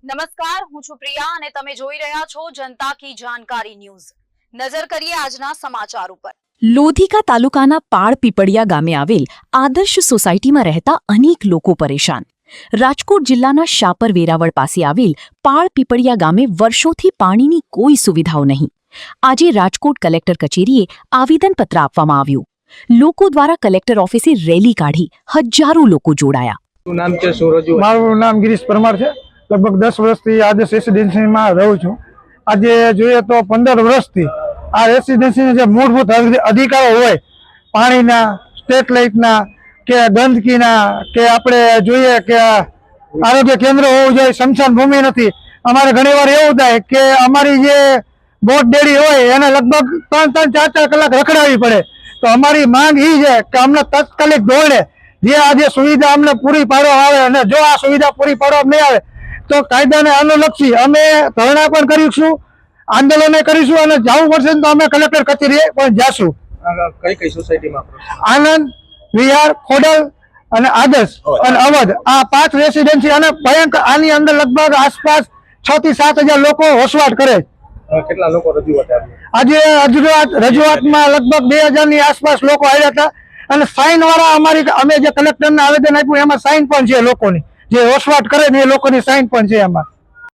નમસ્કાર, હું છું પ્રિયા અને તમે જોઈ રહ્યા છો જનતા કી જાણકારી ન્યૂઝ। નજર કરીએ આજના સમાચાર ઉપર। લોધિકા તાલુકાના પાળ પીપળિયા ગામે આવેલ આદર્શ સોસાયટીમાં રહેતા અનેક લોકો પરેશાન। રાજકોટ જિલ્લાના શાપર વેરાવળ પાસે આવેલ પાળ પીપળિયા ગામે વર્ષોથી પાણીની કોઈ સુવિધાઓ નહીં। આજે રાજકોટ કલેક્ટર કચેરીએ આવેદનપત્ર આપવામાં આવ્યું। લોકો દ્વારા કલેક્ટર ઓફિસે રેલી કાઢી હજારો લોકો જોડાયા। મારું નામ ગિરીશ પરમાર છે। लगभग 10 વર્ષથી आदर्श रेसिडेंसी में रहूँ छूँ। आज જોઈએ તો 15 વર્ષથી આ રેસિડેન્સી જે મૂળભૂત અધિકારો હોય પાણીના, સ્ટ્રીટ લાઇટના કે ગંદકીના કે આપણે જોઈએ કે આરોગ્ય કેન્દ્ર હોવું જોઈએ, સ્મશાન ભૂમિ નથી। અમારે ઘણીવાર એવું થાય કે અમારી જે બોટ ડેડી હોય એને લગભગ 3-3, 4-4 કલાક રખડાવી પડે। તો અમારી માંગ એ છે કે અમને તાત્કાલિક ધોરણે જે આજે સુવિધા અમને પૂરી પાડવામાં આવે અને જો આ સુવિધા પૂરી પાડવામાં નહીં આવે તો કાયદાને અનુલક્ષી અમે ધરણા પણ કરીશું, આંદોલન કરીશું અને જવું પડશે તો અમે કલેક્ટર કચેરીએ પણ જાશું। કઈ સોસાયટીમાં? આનંદ, વિહાર, ખોડલ અને આદર્શ અને અવધ, આ 5 રેસિડેન્સી અને ભયંકર આની અંદર લગભગ આસપાસ 6 થી 7 હજાર લોકો વસવાટ કરે। કેટલા લોકો રજૂઆત આજે રજૂઆતમાં લગભગ 2000 ની આસપાસ લોકો આવ્યા હતા અને સાઇન વાળા અમે જે કલેક્ટરને આવેદન આપ્યું એમાં સાઇન પણ છે લોકોની, જે વસવાટ કરે ને એ લોકોની સાઇન પણ છે એમાં।